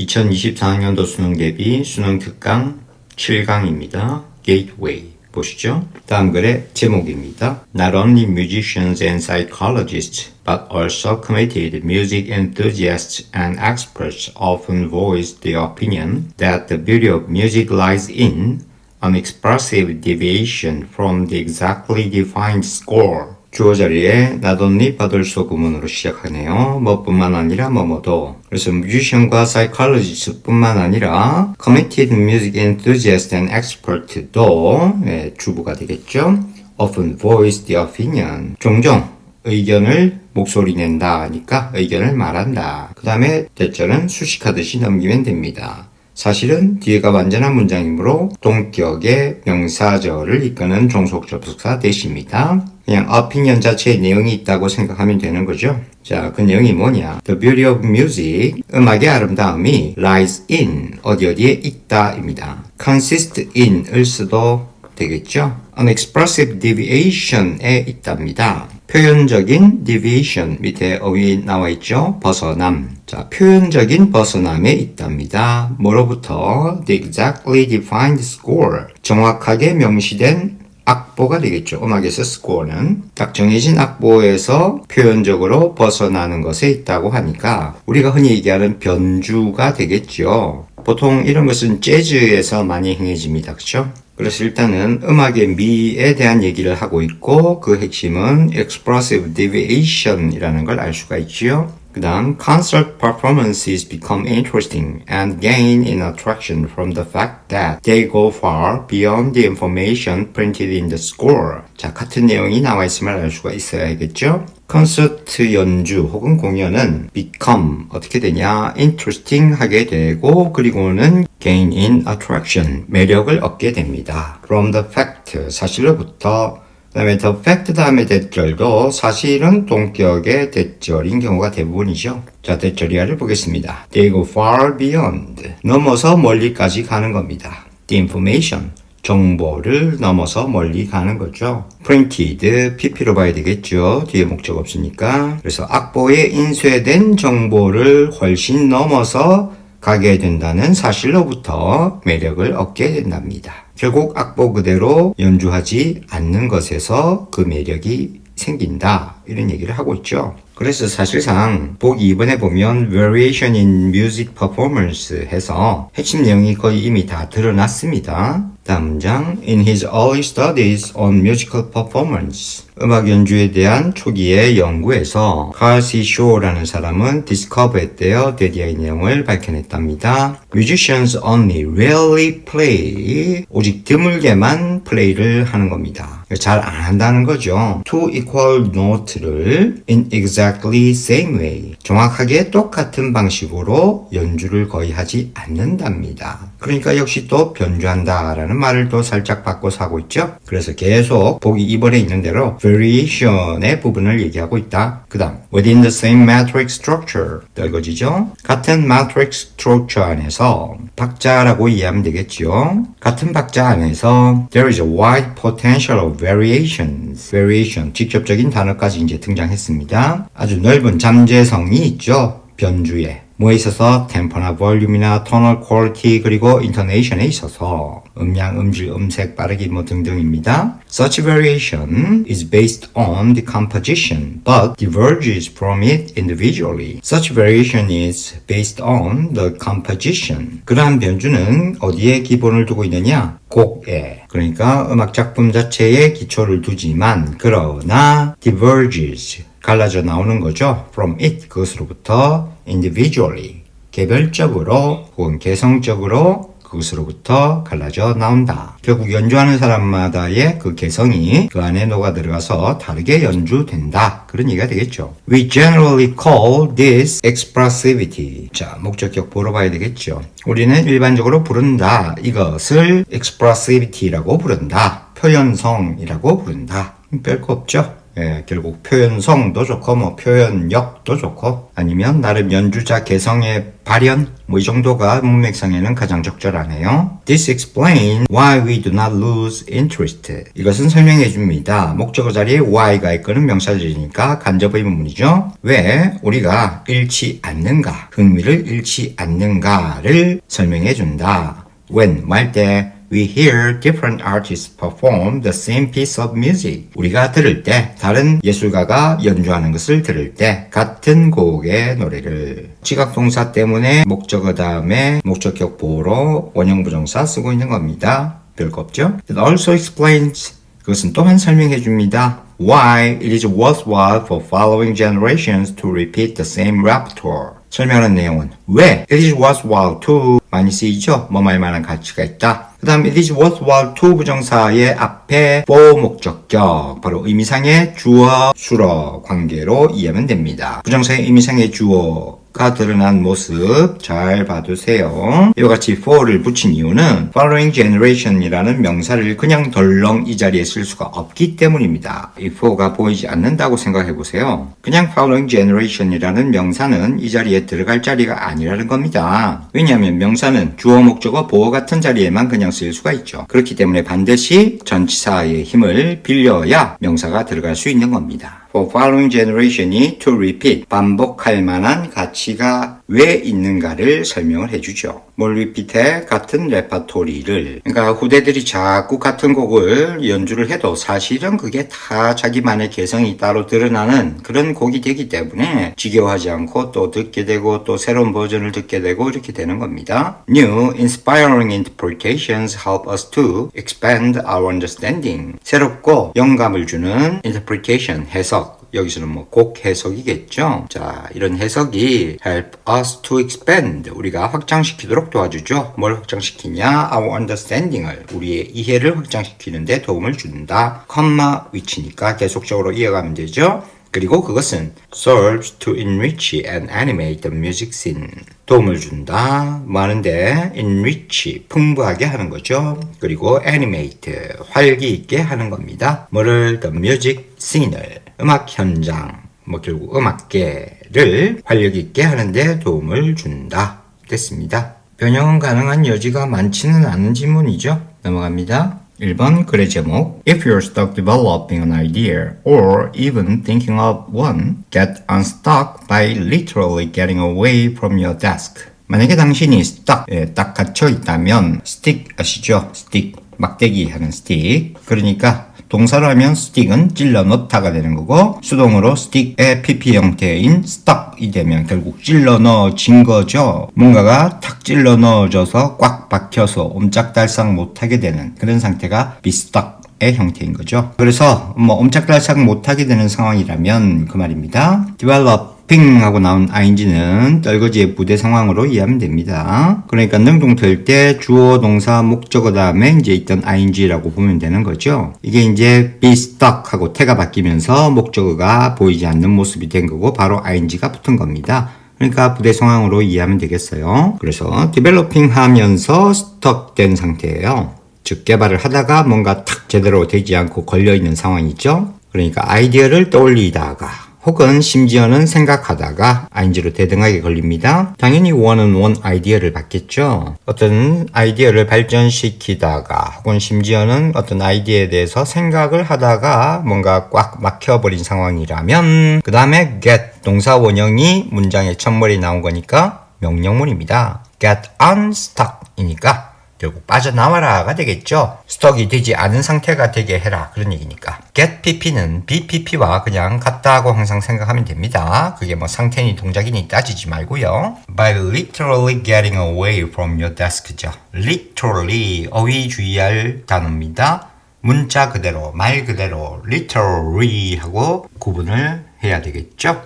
2024학년도 수능 대비 수능 특강 7강입니다. Gateway 보시죠. 다음 글의 제목입니다. Not only musicians and psychologists, but also committed music enthusiasts and experts often voice the opinion that the beauty of music lies in unexpressive deviation from the exactly defined score. 주어 자리에 not only 받을 수 구문으로 시작하네요. 뭐뿐만 아니라 뭐뭐도. 그래서 뮤지션과 사이콜로지스트 뿐만 아니라 committed music enthusiast and expert도 주부가 되겠죠. often voice the opinion. 종종 의견을 목소리 낸다 하니까 의견을 말한다. 그 다음에 대절은 수식하듯이 넘기면 됩니다. 사실은 뒤에가 완전한 문장이므로 동격의 명사절을 이끄는 종속접속사 대시입니다. 그냥 opinion 자체에 내용이 있다고 생각하면 되는 거죠. 자, 그 내용이 뭐냐? The beauty of music, 음악의 아름다움이 lies in, 어디에 있다입니다. consist in을 써도 되겠죠? unexpressive deviation에 있답니다. 표현적인 deviation 밑에 어휘 나와 있죠? 벗어남. 자, 표현적인 벗어남에 있답니다. 뭐로부터? The exactly defined score. 정확하게 명시된 악보가 되겠죠. 음악에서 score는 딱 정해진 악보에서 표현적으로 벗어나는 것에 있다고 하니까 우리가 흔히 얘기하는 변주가 되겠죠. 보통 이런 것은 재즈에서 많이 행해집니다. 그렇죠? 그래서 일단은 음악의 미에 대한 얘기를 하고 있고 그 핵심은 expressive deviation이라는 걸 알 수가 있지요. 그 다음 concert performances become interesting and gain in attraction from the fact that they go far beyond the information printed in the score. 자, 같은 내용이 나와 있음을 알 수가 있어야겠죠. 콘서트 연주 혹은 공연은 become 어떻게 되냐 interesting 하게 되고 그리고는 gain in attraction 매력을 얻게 됩니다. from the fact 사실로부터 그 다음에 the fact 다음에 대절도 사실은 동격의 대절인 경우가 대부분이죠. 자, 대절이야를 보겠습니다. They go far beyond 넘어서 멀리까지 가는 겁니다. The information 정보를 넘어서 멀리 가는 거죠. printed, pp로 봐야 되겠죠. 뒤에 목적 없으니까. 그래서 악보에 인쇄된 정보를 훨씬 넘어서 가게 된다는 사실로부터 매력을 얻게 된답니다. 결국 악보 그대로 연주하지 않는 것에서 그 매력이 생긴다. 이런 얘기를 하고 있죠. 그래서 사실상 보기 2번에 보면 Variation in Music Performance 해서 핵심 내용이 거의 이미 다 드러났습니다. 다음 문장 In his early studies on musical performance 음악 연주에 대한 초기의 연구에서 Carl C. Shaw라는 사람은 discover 했대요. 데디아의 내용을 밝혀냈답니다. Musicians only rarely play 오직 드물게만 플레이를 하는 겁니다. 잘 안 한다는 거죠. Two equal note를 in exactly same way 정확하게 똑같은 방식으로 연주를 거의 하지 않는답니다. 그러니까 역시 또 변주한다라는 말을 또 살짝 바꿔서 하고 있죠. 그래서 계속 보기 2번에 있는 대로 variation의 부분을 얘기하고 있다. 그 다음 within the same metric structure 넓어지죠. 같은 metric structure 안에서 박자라고 이해하면 되겠죠. 같은 박자 안에서 there is a wide potential of variations. variation 직접적인 단어까지 이제 등장했습니다. 아주 넓은 잠재성이 있죠. 변주에. 뭐에 있어서 템포나 볼륨이나 tonal quality 그리고 intonation에 있어서 음량, 음질, 음색, 빠르기 뭐 등등입니다. Such variation is based on the composition but diverges from it individually. Such variation is based on the composition. 그러한 변주는 어디에 기본을 두고 있느냐? 곡에. 그러니까 음악 작품 자체에 기초를 두지만 그러나 diverges 갈라져 나오는 거죠. From it, 그것으로부터 individually, 개별적으로 혹은 개성적으로 그것으로부터 갈라져 나온다. 결국 연주하는 사람마다의 그 개성이 그 안에 녹아 들어가서 다르게 연주된다. 그런 얘기가 되겠죠. We generally call this expressivity. 자, 목적격 보러 봐야 되겠죠. 우리는 일반적으로 부른다. 이것을 expressivity라고 부른다. 표현성이라고 부른다. 별거 없죠. 예, 결국 표현성도 좋고 뭐 표현력도 좋고 아니면 나름 연주자 개성의 발현 뭐 이 정도가 문맥상에는 가장 적절하네요. This explains why we do not lose interest. 이것은 설명해 줍니다. 목적어 자리에 why가 있거는 명사절이니까 간접 의문문이죠. 왜 우리가 잃지 않는가, 흥미를 잃지 않는가를 설명해 준다. When 말 때 we hear different artists perform the same piece of music. 우리가 들을 때, 다른 예술가가 연주하는 것을 들을 때 같은 곡의 노래를 지각동사 때문에 목적어 다음에 목적격 보호로 원형 부정사 쓰고 있는 겁니다. 별거 없죠? It also explains, 그것은 또한 설명해 줍니다. Why it is worthwhile for following generations to repeat the same repertoire. 설명하는 내용은 왜 it is worthwhile to 많이 쓰이죠? 뭐 말만한 가치가 있다. 그 다음 it is worthwhile to 부정사의 앞에 for 목적격 바로 의미상의 주어 수어 관계로 이해하면 됩니다. 부정사의 의미상의 주어가 드러난 모습 잘 봐두세요. 이와 같이 for를 붙인 이유는 following generation이라는 명사를 그냥 덜렁 이 자리에 쓸 수가 없기 때문입니다. 이 for가 보이지 않는다고 생각해 보세요. 그냥 following generation이라는 명사는 이 자리에 들어갈 자리가 아니라는 겁니다. 왜냐하면 명사는 주어 목적어 보어 같은 자리에만 그냥 쓸 수가 있죠. 그렇기 때문에 반드시 전치사의 힘을 빌려야 명사가 들어갈 수 있는 겁니다. For following generation이 to repeat, 반복할 만한 가치가 왜 있는가를 설명을 해주죠. 뭘 repeat해? 같은 레파토리를. 그러니까 후대들이 자꾸 같은 곡을 연주를 해도 사실은 그게 다 자기만의 개성이 따로 드러나는 그런 곡이 되기 때문에 지겨워하지 않고 또 듣게 되고 또 새로운 버전을 듣게 되고 이렇게 되는 겁니다. New, inspiring interpretations help us to expand our understanding. 새롭고 영감을 주는 interpretation, 해석. 여기서는 뭐 곡 해석이겠죠. 자, 이런 해석이 help us to expand. 우리가 확장시키도록 도와주죠. 뭘 확장시키냐? Our understanding을, 우리의 이해를 확장시키는데 도움을 준다. 컴마 위치니까 계속적으로 이어가면 되죠. 그리고 그것은 serves to enrich and animate the music scene. 도움을 준다. 뭐 하는데? enrich, 풍부하게 하는 거죠. 그리고 animate, 활기 있게 하는 겁니다. 뭐를? the music scene을, 음악 현장, 뭐 결국 음악계를 활력 있게 하는데 도움을 준다. 됐습니다. 변형은 가능한 여지가 많지는 않은 지문이죠. 넘어갑니다. 1번 글의 제목 If you're stuck developing an idea or even thinking of one, get unstuck by literally getting away from your desk. 만약에 당신이 stuck, 딱 갇혀 있다면 stick 아시죠? stick, 막대기 하는 stick. 그러니까 동사로 하면 stick은 찔러 넣다가 되는 거고 수동으로 stick의 pp 형태인 stuck이 되면 결국 찔러 넣어진 거죠. 뭔가가 탁 찔러 넣어져서 꽉 박혀서 옴짝달싹 못하게 되는 그런 상태가 be stuck의 형태인 거죠. 그래서 뭐 옴짝달싹 못하게 되는 상황이라면 그 말입니다. develop 하고 나온 ing는 떨거지의 부대 상황으로 이해하면 됩니다. 그러니까 능동태일 때 주어, 동사, 목적어 다음에 이제 있던 ing라고 보면 되는 거죠. 이게 이제 be stuck 하고 태가 바뀌면서 목적어가 보이지 않는 모습이 된 거고 바로 ing가 붙은 겁니다. 그러니까 부대 상황으로 이해하면 되겠어요. 그래서 developing 하면서 stuck 된 상태예요. 즉 개발을 하다가 뭔가 탁 제대로 되지 않고 걸려있는 상황이죠. 그러니까 아이디어를 떠올리다가 혹은 심지어는 생각하다가 ing로 대등하게 걸립니다. 당연히 원은 원 아이디어를 받겠죠. 어떤 아이디어를 발전시키다가 혹은 심지어는 어떤 아이디어에 대해서 생각을 하다가 뭔가 꽉 막혀버린 상황이라면 그 다음에 get 동사 원형이 문장의 첫머리에 나온 거니까 명령문입니다. get unstuck 이니까 결국 빠져나와라가 되겠죠. 스톡이 되지 않은 상태가 되게 해라 그런 얘기니까. get pp는 bpp와 그냥 같다고 항상 생각하면 됩니다. 그게 뭐 상태니 동작이니 따지지 말고요. by literally getting away from your desk죠. literally 어휘 주의할 단어입니다. 문자 그대로 말 그대로 literally 하고 구분을 해야 되겠죠.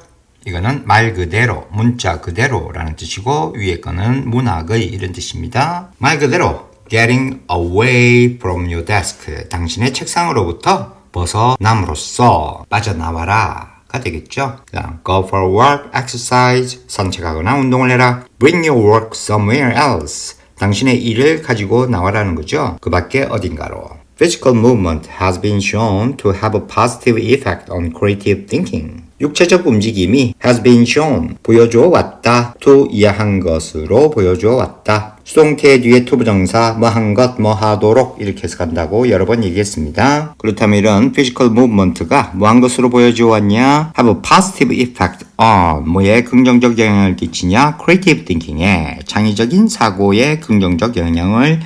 이거는 말 그대로, 문자 그대로라는 뜻이고 위에 거는 문학의 이런 뜻입니다. 말 그대로 getting away from your desk, 당신의 책상으로부터 벗어남으로써 빠져나와라 가 되겠죠. 그다음 go for a walk, exercise, 산책하거나 운동을 해라. bring your work somewhere else, 당신의 일을 가지고 나와라는 거죠. 그 밖에 어딘가로. Physical movement has been shown to have a positive effect on creative thinking. 육체적 움직임이 has been shown, 보여주어 왔다, to 이해한 것으로 보여주어 왔다. 수동태 뒤에 to 부정사, 뭐 한 것, 뭐 하도록 이렇게 해석한다고 여러 번 얘기했습니다. 그렇다면 이런 physical movement가 뭐 한 것으로 보여주어 왔냐? have a positive effect on, 뭐에 긍정적 영향을 끼치냐? creative thinking에, 창의적인 사고에 긍정적 영향을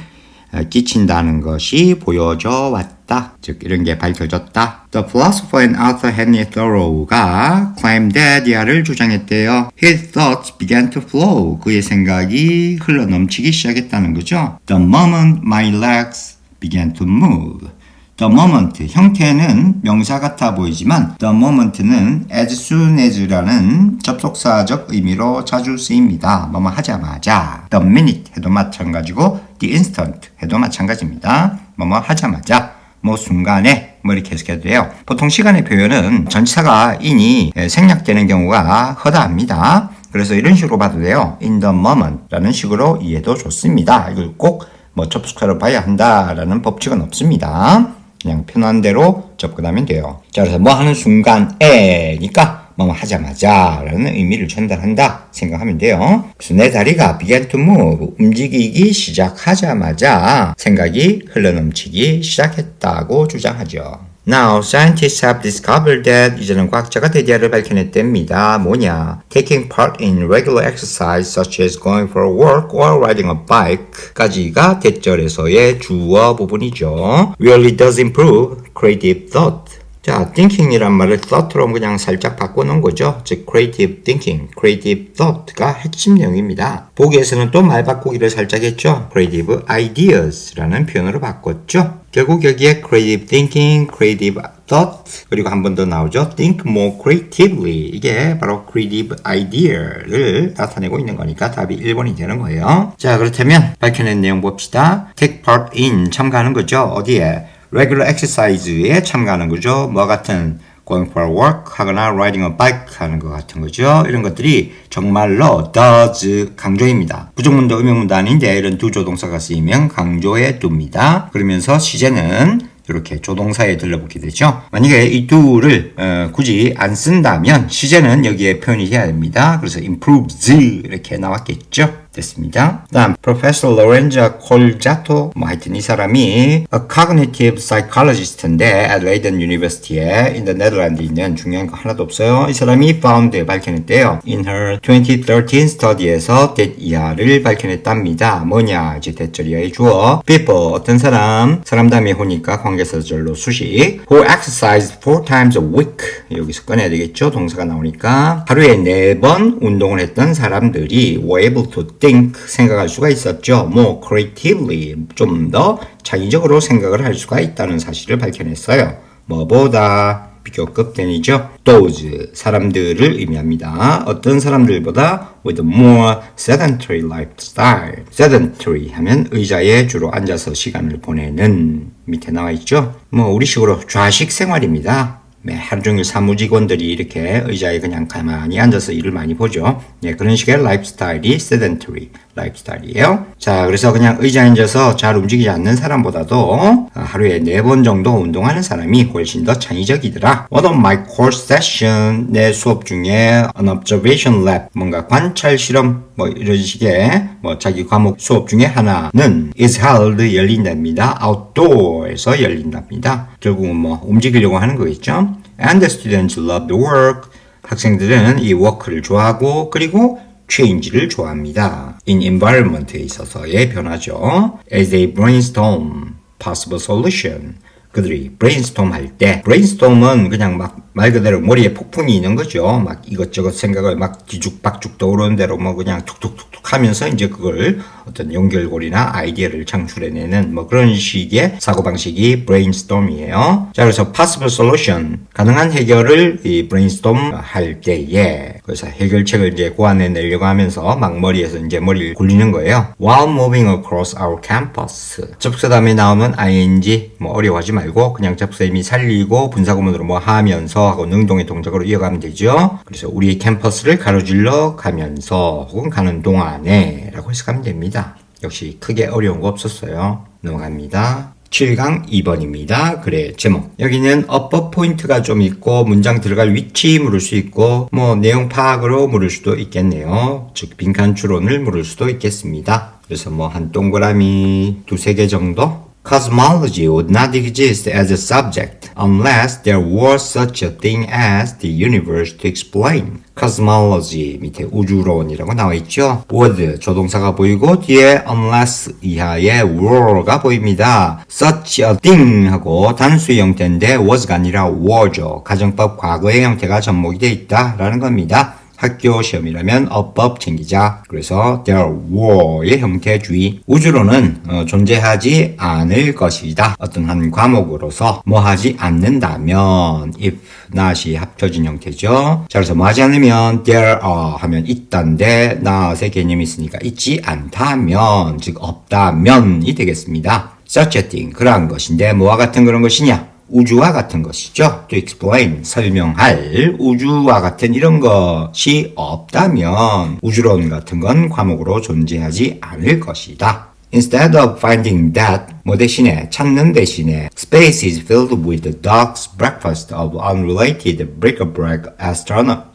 끼친다는 것이 보여져 왔다. 즉 이런 게 밝혀졌다. The philosopher and author Henry Thoreau가 claimed that이야를 주장했대요. His thoughts began to flow. 그의 생각이 흘러넘치기 시작했다는 거죠. The moment my legs began to move. The moment, 형태는 명사 같아 보이지만 the moment는 as soon as라는 접속사적 의미로 자주 쓰입니다. 뭐뭐 하자마자. The minute 해도 마찬가지고 the instant 해도 마찬가지입니다. 뭐뭐 하자마자, 뭐 순간에 뭐 이렇게 해석해도 돼요. 보통 시간의 표현은 전치사가 in이 생략되는 경우가 허다합니다. 그래서 이런 식으로 봐도 돼요. In the moment 라는 식으로 이해도 좋습니다. 이걸 꼭 뭐 접속사로 봐야 한다라는 법칙은 없습니다. 그냥 편한 대로 접근하면 돼요. 자, 그래서 뭐 하는 순간에니까 뭐 하자마자 라는 의미를 전달한다 생각하면 돼요. 그래서 내 다리가 began to move, 움직이기 시작하자마자 생각이 흘러넘치기 시작했다고 주장하죠. Now, scientists have discovered that 이제는 과학자가 드디어를 밝혀냈답니다. 뭐냐? Taking part in regular exercise such as going for a walk or riding a bike까지가 대절에서의 주어 부분이죠. Really does improve creative thought. 자, thinking이란 말을 thought로 그냥 살짝 바꿔놓은 거죠. 즉, creative thinking, creative thought가 핵심 내용입니다. 보기에서는 또 말 바꾸기를 살짝 했죠. creative ideas라는 표현으로 바꿨죠. 결국 여기에 creative thinking, creative thought, 그리고 한 번 더 나오죠. think more creatively. 이게 바로 creative idea를 나타내고 있는 거니까 답이 1번이 되는 거예요. 자, 그렇다면 밝혀낸 내용 봅시다. take part in, 참가하는 거죠. 어디에? regular exercise에 참가하는 거죠. 뭐 같은 going for a walk 하거나 riding a bike 하는 것 같은 거죠. 이런 것들이 정말로 does 강조입니다. 부정문도 의명문도 아닌데 이런 두 조동사가 쓰이면 강조해 둡니다. 그러면서 시제는 이렇게 조동사에 들러붙게 되죠. 만약에 이 둘을 굳이 안 쓴다면 시제는 여기에 표현이 해야 됩니다. 그래서 improves 이렇게 나왔겠죠. 됐습니다. 다음 Professor Lorenzo Colgato, 뭐 하여튼 이 사람이 a cognitive psychologist인데 at Leiden University에 in the Netherlands 있는 중요한 거 하나도 없어요. 이 사람이 found 밝혀냈대요. In her 2013 study에서 that 이하를 밝혀냈답니다. 뭐냐? 이제 대절이야의 주어. People, 어떤 사람 다음에 호니까 관계사절로 수식. Who exercise 4 times a week. 여기서 꺼내야 되겠죠? 동사가 나오니까. 하루에 4번 운동을 했던 사람들이 were able to think, 생각할 수가 있었죠. more creatively, 좀 더 창의적으로 생각을 할 수가 있다는 사실을 밝혀냈어요. 뭐보다 비교급 단위죠. those, 사람들을 의미합니다. 어떤 사람들보다 with a more sedentary lifestyle. sedentary 하면 의자에 주로 앉아서 시간을 보내는, 밑에 나와 있죠. 뭐 우리식으로 좌식 생활입니다. 하루 종일 사무직원들이 이렇게 의자에 그냥 가만히 앉아서 일을 많이 보죠. 네, 그런 식의 라이프스타일이 sedentary 라이프스타일이에요. 자, 그래서 그냥 의자에 앉아서 잘 움직이지 않는 사람보다도 하루에 4번 정도 운동하는 사람이 훨씬 더 창의적이더라. One of my course session, 내 수업 중에 an observation lab, 뭔가 관찰 실험 뭐 이런 식의 뭐 자기 과목 수업 중에 하나는 is held, 열린답니다. outdoor에서 열린답니다. 결국은 뭐 움직이려고 하는 거겠죠. And the students love the work. 학생들은 이 work를 좋아하고 그리고 change를 좋아합니다. in environment에 있어서의 변화죠. As they brainstorm possible solution. 그들이 brainstorm 할 때, brainstorm은 그냥 막 말 그대로 머리에 폭풍이 있는 거죠. 막 이것저것 생각을 막 뒤죽박죽 떠오르는 대로 뭐 그냥 툭툭툭툭 하면서 이제 그걸 어떤 연결고리나 아이디어를 창출해내는 뭐 그런 식의 사고방식이 brainstorm이에요. 자, 그래서 possible solution, 가능한 해결을 이 brainstorm 할 때에, 그래서 해결책을 이제 고안해내려고 하면서 막 머리에서 이제 머리를 굴리는 거예요. While moving across our campus. 접수 다음에 나오면 ing, 뭐 어려워하지 말고 그냥 접수 이미 살리고 분사구문으로 뭐 하면서 하고 능동의 동작으로 이어가면 되죠. 그래서 우리 캠퍼스를 가로질러 가면서 혹은 가는 동안에 라고 해석하면 됩니다. 역시 크게 어려운 거 없었어요. 넘어갑니다. 7강 2번입니다. 그래, 제목. 여기는 어법 포인트가 좀 있고 문장 들어갈 위치 물을 수 있고 뭐 내용 파악으로 물을 수도 있겠네요. 즉 빈칸 추론을 물을 수도 있겠습니다. 그래서 뭐 한 동그라미 두세 개 정도? Cosmology would not exist as a subject unless there was such a thing as the universe to explain. Cosmology 밑에 우주론이라고 나와 있죠. would 조동사가 보이고 뒤에 unless 이하의 were가 보입니다. Such a thing 하고 단수의 형태인데 was가 아니라 were죠. 가정법 과거의 형태가 접목이 되어 있다라는 겁니다. 학교 시험이라면 어법 챙기자. 그래서 there were의 형태주의. 우주론은 존재하지 않을 것이다. 어떤 한 과목으로서 뭐 하지 않는다면 if, not이 합쳐진 형태죠. 자, 그래서 뭐 하지 않으면 there are 하면 있단데 not의 개념이 있으니까 있지 않다면 즉 없다면이 되겠습니다. such a thing 그러한 것인데 뭐와 같은 그런 것이냐? 우주와 같은 것이죠. To explain, 설명할 우주와 같은 이런 것이 없다면 우주론 같은 건 과목으로 존재하지 않을 것이다. Instead of finding that, 뭐 대신에, 찾는 대신에 space is filled with the dog's breakfast of unrelated bric-a-brac astronomy.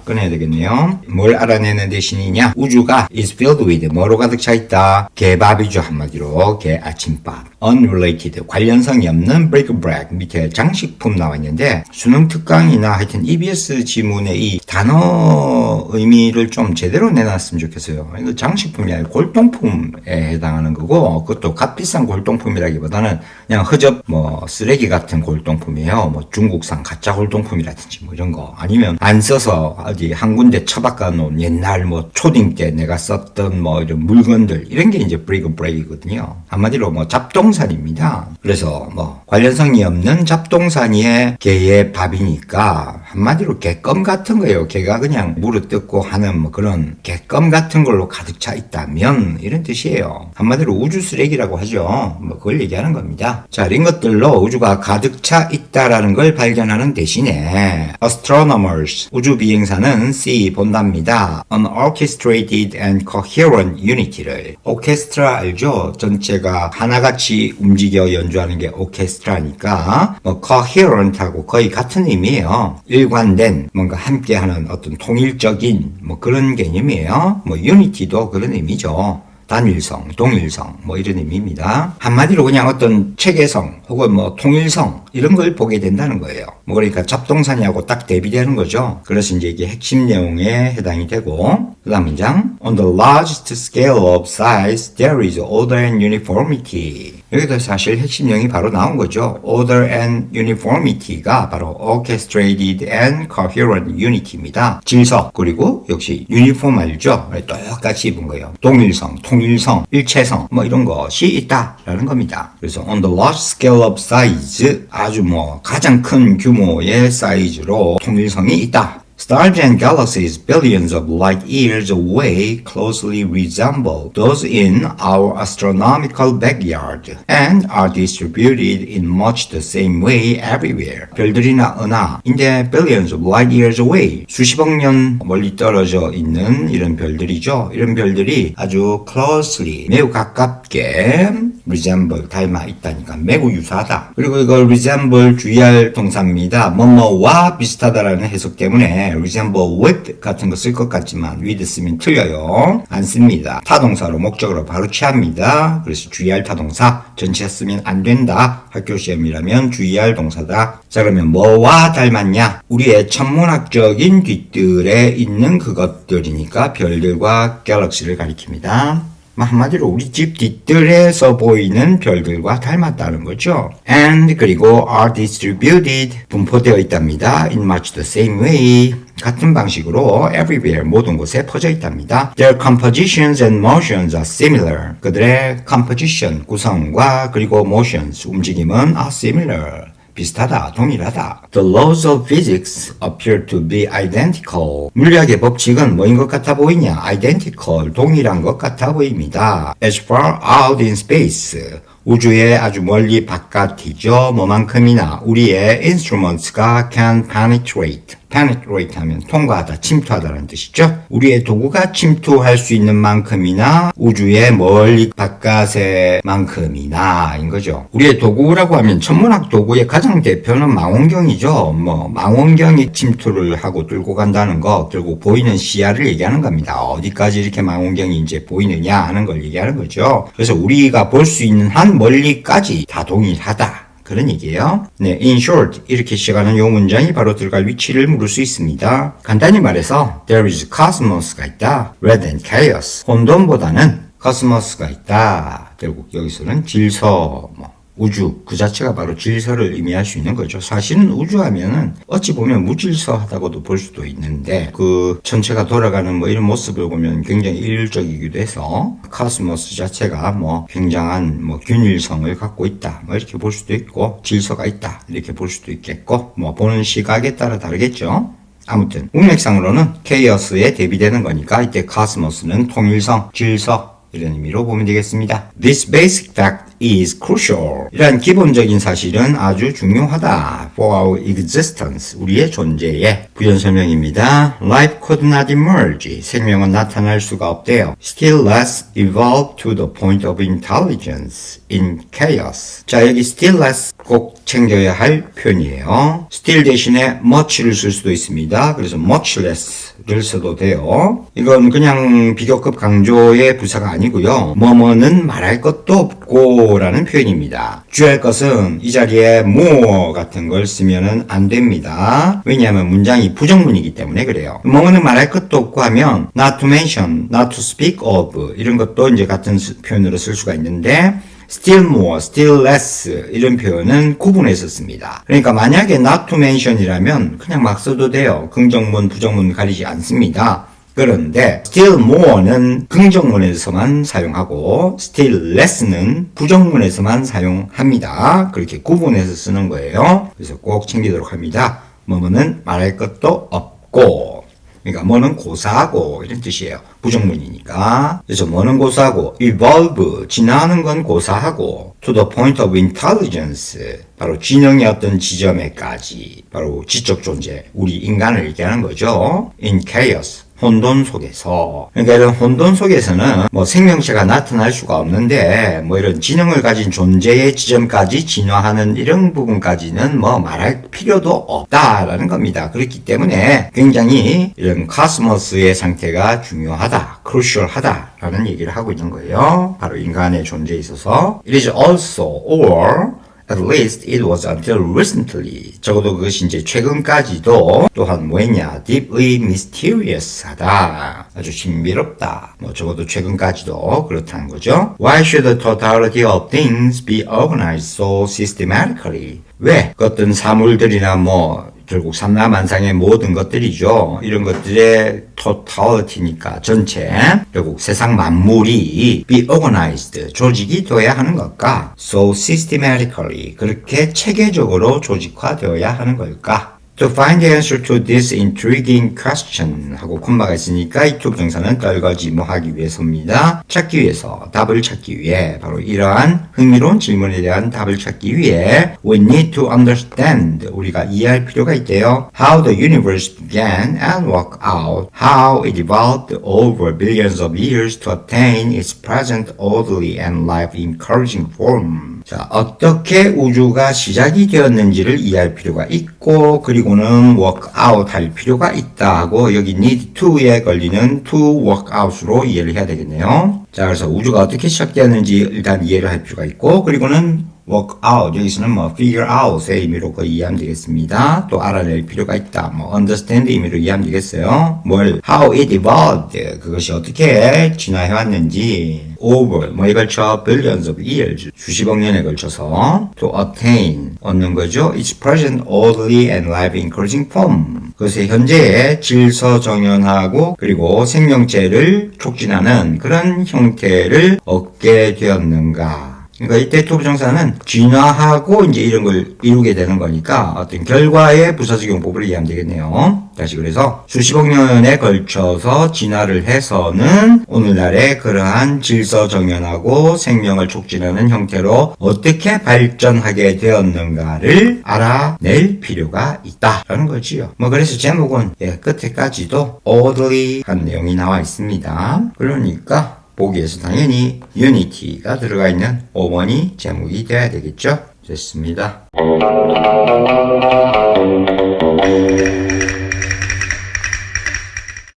꺼내야 되겠네요. 뭘 알아내는 대신이냐? 우주가 is filled with 뭐로 가득 차 있다? 개밥이죠, 한마디로. 개 아침밥. unrelated, 관련성이 없는 bric-a-brac, 밑에 장식품 나와 있는데 수능 특강이나 하여튼 EBS 지문의 이 단어 의미를 좀 제대로 내놨으면 좋겠어요. 이거 장식품이 아니라 골동품에 해당하는 거고 그것도 값비싼 골동품이라기보다는 그냥 허접 뭐 쓰레기 같은 골동품이에요. 뭐 중국산 가짜 골동품이라든지 뭐 이런 거 아니면 안 써서 어디 한 군데 처박아 놓은 옛날 뭐 초딩 때 내가 썼던 뭐 이런 물건들 이런 게 이제 bric-a-brac이거든요. 한마디로 뭐 잡동산입니다. 그래서 뭐 관련성이 없는 잡동사니의 개의 밥이니까 한마디로 개껌 같은 거예요. 개가 그냥 물을 뜯고 하는 뭐 그런 개껌 같은 걸로 가득 차 있다면 이런 뜻이에요. 한마디로 우주 쓰레기라고 하죠. 뭐 그걸 얘기하는 겁니다. 자, 이런 것들로 우주가 가득 차 있다라는 걸 발견하는 대신에 astronomers, 우주 비행사는 본답니다. An orchestrated and coherent unity를. 오케스트라 알죠? 전체가 하나같이 움직여 연주하는 게 오케스트라니까 뭐 coherent하고 거의 같은 의미예요. 일관된 뭔가 함께하는 어떤 통일적인 뭐 그런 개념이에요. 뭐 unity도 그런 의미죠. 단일성, 동일성 뭐 이런 의미입니다. 한마디로 그냥 어떤 체계성 혹은 뭐 통일성 이런 걸 보게 된다는 거예요. 뭐 그러니까 잡동사니하고 딱 대비되는 거죠. 그래서 이제 이게 핵심 내용에 해당이 되고 그 다음 문장 On the largest scale of size there is order and uniformity. 여기도 사실 핵심 내용이 바로 나온 거죠. Order and uniformity가 바로 orchestrated and coherent unity입니다. 질서 그리고 역시 유니폼 알죠? 똑같이 입은 거예요. 동일성, 통일성, 일체성 뭐 이런 것이 있다라는 겁니다. 그래서 on the large scale of size 아주 뭐 가장 큰 규모의 사이즈로 통일성이 있다. Stars and galaxies billions of light years away closely resemble those in our astronomical backyard and are distributed in much the same way everywhere. 별들이나 은하인데 billions of light years away 수십억 년 멀리 떨어져 있는 이런 별들이죠. 이런 별들이 아주 closely 매우 가깝게 resemble 닮아 있다니까 매우 유사하다. 그리고 이걸 resemble 주의할 동사입니다. 뭐뭐와 비슷하다라는 해석 때문에 resemble with 같은 거 쓸 것 같지만 with 쓰면 틀려요. 안 씁니다. 타동사로 목적으로 바로 취합니다. 그래서 주의할 타동사 전체 쓰면 안 된다. 학교 시험이라면 주의할 동사다. 자, 그러면 뭐와 닮았냐? 우리의 천문학적인 뒤뜰에 있는 그것들이니까 별들과 갤럭시를 가리킵니다. 한마디로 우리 집 뒤뜰에서 보이는 별들과 닮았다는 거죠. And 그리고 are distributed 분포되어 있답니다. In much the same way 같은 방식으로 everywhere 모든 곳에 퍼져 있답니다. Their compositions and motions are similar. 그들의 composition 구성과 그리고 motions 움직임은 are similar. 비슷하다, 동일하다. The laws of physics appear to be identical. 물리학의 법칙은 뭐인 것 같아 보이냐? Identical, 동일한 것 같아 보입니다. As far out in space. 우주의 아주 멀리 바깥이죠. 뭐만큼이나 우리의 instruments가 can penetrate. penetrate 하면 통과하다, 침투하다라는 뜻이죠. 우리의 도구가 침투할 수 있는 만큼이나 우주의 멀리 바깥의 만큼이나 인 거죠. 우리의 도구라고 하면 천문학 도구의 가장 대표는 망원경이죠. 망원경이 침투를 하고 뚫고 간다는 거, 결국 보이는 시야를 얘기하는 겁니다. 어디까지 이렇게 망원경이 이제 보이느냐 하는 걸 얘기하는 거죠. 그래서 우리가 볼 수 있는 한 멀리까지 다 동일하다. 그런 얘기예요. 네, in short 이렇게 시작하는 요 문장이 바로 들어갈 위치를 물을 수 있습니다. 간단히 말해서 there is cosmos가 있다. rather than chaos. 혼돈보다는 cosmos가 있다. 결국 여기서는 질서, 우주 그 자체가 바로 질서를 의미할 수 있는 거죠. 사실은 우주하면은 어찌 보면 무질서하다고도 볼 수도 있는데 그 전체가 돌아가는 이런 모습을 보면 굉장히 일률적이기도 해서 카스모스 자체가 굉장한 균일성을 갖고 있다 이렇게 볼 수도 있고 질서가 있다 이렇게 볼 수도 있겠고 보는 시각에 따라 다르겠죠. 아무튼 문맥상으로는 케이어스에 대비되는 거니까 이때 카스모스는 통일성, 질서 이런 의미로 보면 되겠습니다. This basic fact is crucial. 이러한 기본적인 사실은 아주 중요하다. For our existence. 우리의 존재에. 부연 설명입니다. Life could not emerge. 생명은 나타날 수가 없대요. Still less evolve to the point of intelligence in chaos. 자, 여기 still less 꼭 챙겨야 할 표현이에요. still 대신에 much를 쓸 수도 있습니다. 그래서 much less를 써도 돼요. 이건 그냥 비교급 강조의 부사가 아니고요. 뭐뭐는 말할 것도 없고 라는 표현입니다. 주의할 것은 이 자리에 more 같은 걸 쓰면은 안 됩니다. 왜냐하면 문장이 부정문이기 때문에 그래요. 뭐뭐는 말할 것도 없고 하면 not to mention, not to speak of 이런 것도 이제 같은 표현으로 쓸 수가 있는데 still more, still less 이런 표현은 구분해서 씁니다. 그러니까 만약에 not to mention이라면 그냥 막 써도 돼요. 긍정문, 부정문 가리지 않습니다. 그런데 still more는 긍정문에서만 사용하고 still less는 부정문에서만 사용합니다. 그렇게 구분해서 쓰는 거예요. 그래서 꼭 챙기도록 합니다. 뭐뭐는 말할 것도 없고 그러니까 뭐는 고사하고 이런 뜻이에요. 부정문이니까. 그래서 뭐는 고사하고 evolve 진화하는 건 고사하고 to the point of intelligence 바로 지능의 어떤 지점에까지 바로 지적 존재 우리 인간을 얘기하는 거죠. in chaos 혼돈 속에서. 그러니까 이런 혼돈 속에서는 생명체가 나타날 수가 없는데 이런 지능을 가진 존재의 지점까지 진화하는 이런 부분까지는 말할 필요도 없다라는 겁니다. 그렇기 때문에 굉장히 이런 카스모스의 상태가 중요하다, crucial하다라는 얘기를 하고 있는 거예요. 바로 인간의 존재에 있어서. It is also or At least it was until recently. 적어도 그것이 이제 최근까지도 또한 뭐였냐? Deeply mysterious하다. 아주 신비롭다. 적어도 최근까지도 그렇다는 거죠. Why should the totality of things be organized so systematically? 왜? 그 어떤 사물들이나 결국 삼라만상의 모든 것들이죠. 이런 것들의 totality니까 전체 결국 세상 만물이 be organized 조직이 되어야 하는 것과 so systematically 그렇게 체계적으로 조직화되어야 하는 걸까? To find the answer to this intriguing question 하고 콤마가 있으니까 이 투부정사는 떨거지무하기 위해서입니다. 찾기 위해서, 답을 찾기 위해 바로 이러한 흥미로운 질문에 대한 답을 찾기 위해 we need to understand 우리가 이해할 필요가 있대요. How the universe began and worked out. How it evolved over billions of years to attain its present orderly and life-encouraging form. 자, 어떻게 우주가 시작이 되었는지를 이해할 필요가 있고 그리고는 work out 할 필요가 있다 하고 여기 need to에 걸리는 to work out으로 이해를 해야 되겠네요. 자, 그래서 우주가 어떻게 시작되었는지 일단 이해를 할 필요가 있고 그리고는 work out 여기서는 figure out의 의미로 이해하면 되겠습니다. 또 알아낼 필요가 있다. understand 의미로 이해하면 되겠어요. how it evolved 그것이 어떻게 진화해왔는지 over 뭐에 걸쳐 billions of years 수십억 년에 걸쳐서 to attain 얻는 거죠. its present orderly and life encouraging form 그것의 현재의 질서 정연하고 그리고 생명체를 촉진하는 그런 형태를 얻게 되었는가. 그러니까 이때 to 부정사는 진화하고 이제 이런 걸 이루게 되는 거니까 어떤 결과의 부사적용법을 이해하면 되겠네요. 다시 그래서 수십억 년에 걸쳐서 진화를 해서는 오늘날의 그러한 질서 정연하고 생명을 촉진하는 형태로 어떻게 발전하게 되었는가를 알아낼 필요가 있다라는 거지요. 뭐 그래서 제목은 끝에까지도 orderly한 내용이 나와 있습니다. 그러니까 보기에서 당연히 Unity가 들어가 있는 5번이 제목이 되어야 되겠죠. 됐습니다.